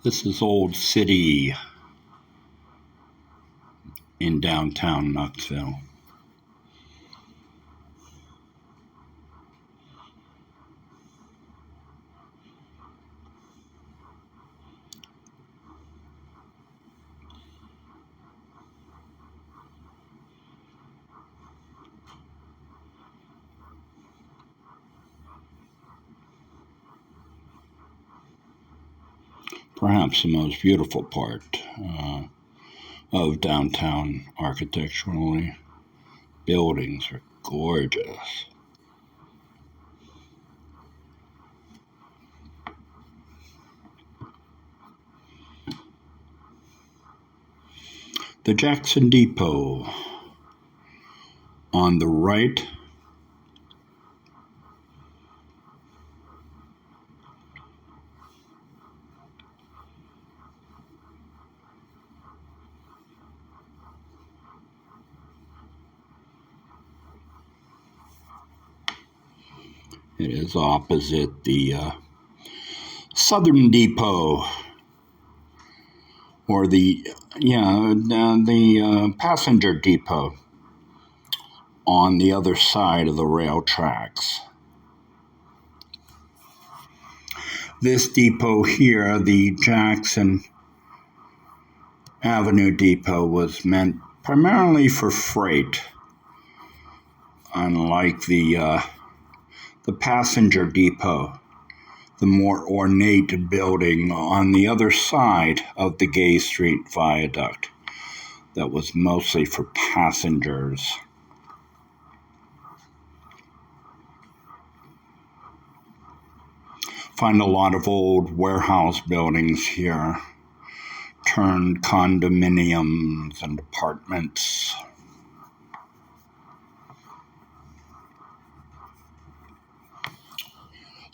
This is Old City in downtown Knoxville. Perhaps the most beautiful part of downtown architecturally. Buildings are gorgeous. The Jackson Depot on the right. It is opposite the Southern Depot, or the passenger depot on the other side of the rail tracks. This depot here, the Jackson Avenue Depot, was meant primarily for freight, unlike the passenger depot, the more ornate building on the other side of the Gay Street Viaduct that was mostly for passengers. Find a lot of old warehouse buildings here, turned condominiums and apartments.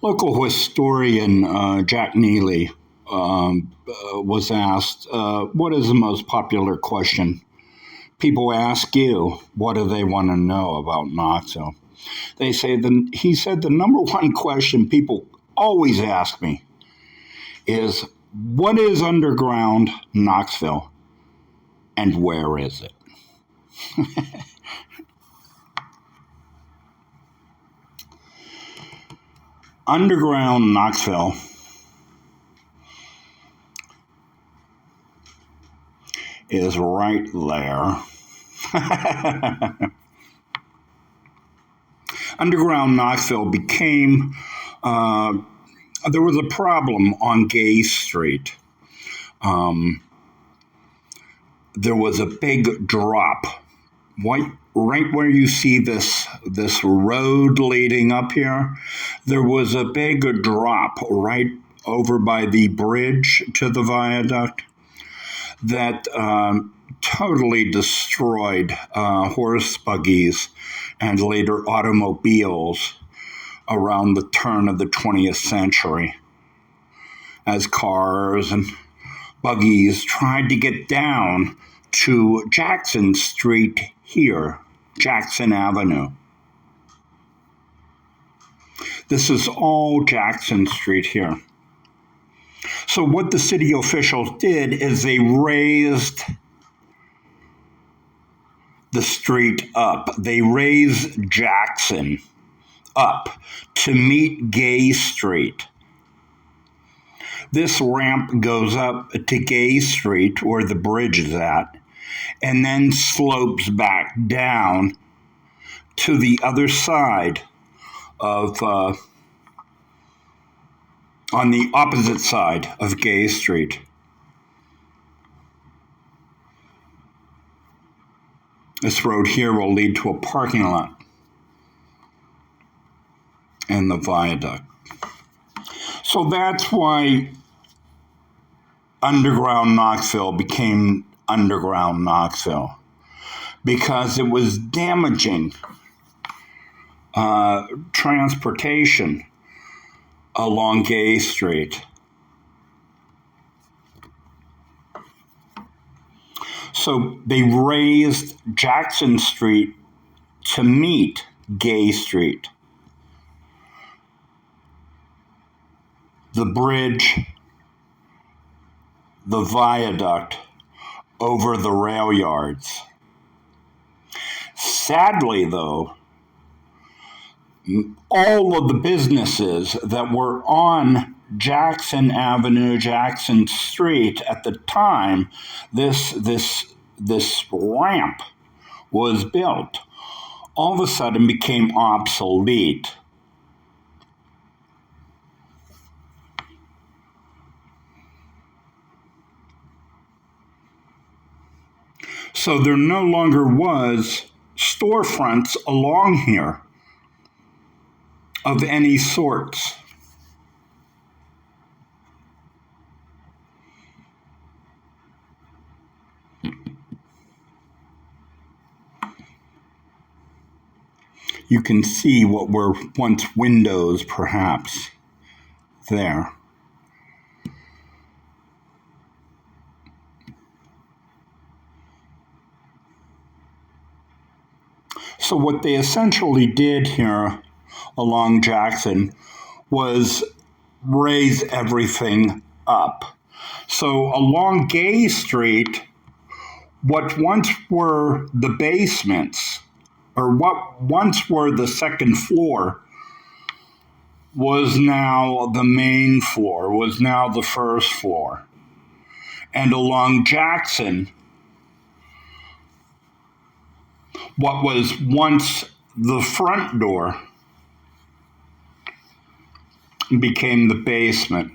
Local historian Jack Neely was asked, what is the most popular question people ask you? What do they want to know about Knoxville? He said the number one question people always ask me is, what is underground Knoxville and where is it? Underground Knoxville is right there. Underground Knoxville became, there was a problem on Gay Street. There was a big drop, right where you see this road leading up here. There was a big drop right over by the bridge to the viaduct that totally destroyed horse buggies and later automobiles around the turn of the 20th century, as cars and buggies tried to get down to Jackson Street here, Jackson Avenue. This is all Jackson Street here. So what the city officials did is they raised the street up. They raised Jackson up to meet Gay Street. This ramp goes up to Gay Street, where the bridge is at, and then slopes back down to the other side of, on the opposite side of Gay Street. This road here will lead to a parking lot and the viaduct. So that's why underground Knoxville became underground Knoxville, because it was damaging transportation along Gay Street. So they raised Jackson Street to meet Gay Street. The bridge the viaduct over the rail yards. Sadly, though, all of the businesses that were on Jackson Avenue, Jackson Street at the time this ramp was built, all of a sudden became obsolete. So there no longer was storefronts along here of any sorts. You can see what were once windows, perhaps, there. So what they essentially did here along Jackson was raise everything up. So along Gay Street, what once were the basements, or what once were the second floor, was now the main floor, was now the first floor. And along Jackson, what was once the front door became the basement.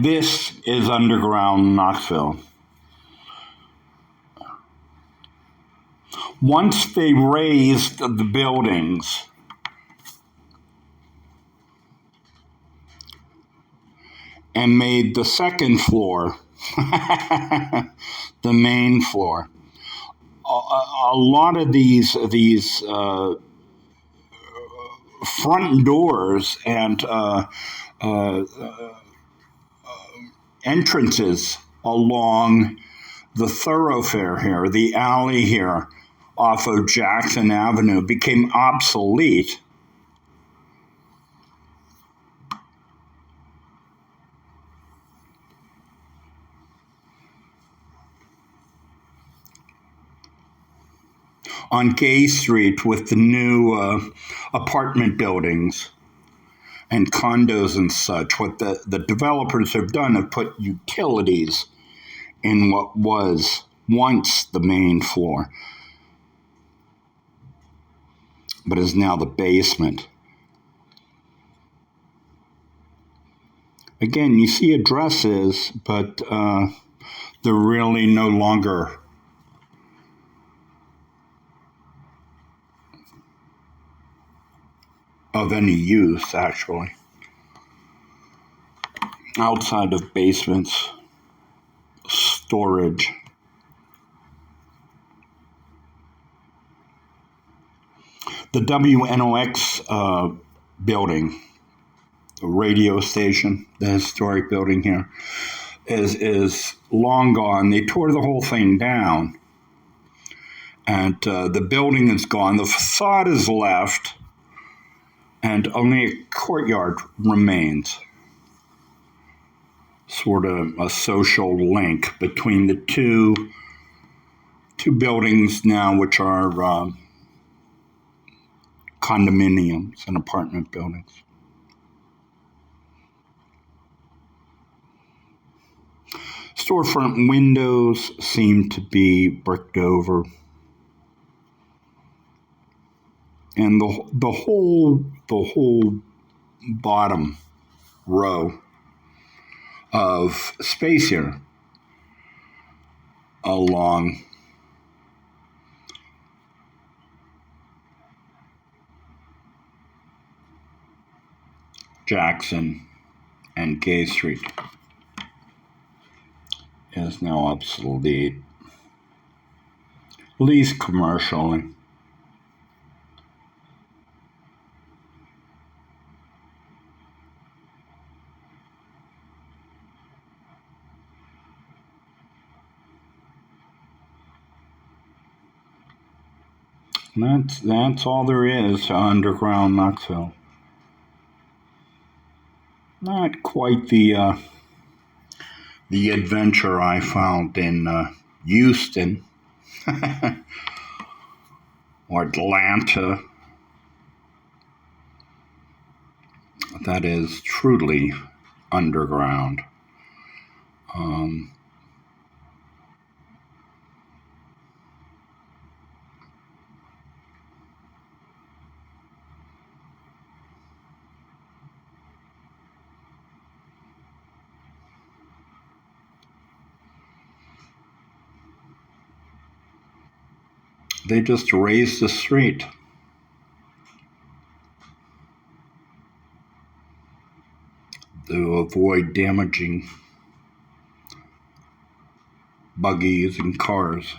This is underground Knoxville. Once they raised the buildings, and made the second floor the main floor, a lot of these front doors and entrances along the thoroughfare here, the alley here off of Jackson Avenue, became obsolete. On Gay Street with the new apartment buildings and condos and such, what the developers have done have put utilities in what was once the main floor, but is now the basement. Again, you see addresses, but they're really no longer of any use, actually, outside of basements, storage. The WNOX building, the radio station, the historic building here, is long gone. They tore the whole thing down, and the building is gone. The facade is left, and only a courtyard remains. Sort of a social link between the two buildings now, which are condominiums and apartment buildings. Storefront windows seem to be bricked over. And the whole bottom row of space here along Jackson and Gay Street is now obsolete, at least commercially. That's all there is to underground Knoxville. Not quite the adventure I found in Houston or Atlanta. That is truly underground. They just raised the street. To avoid damaging buggies and cars.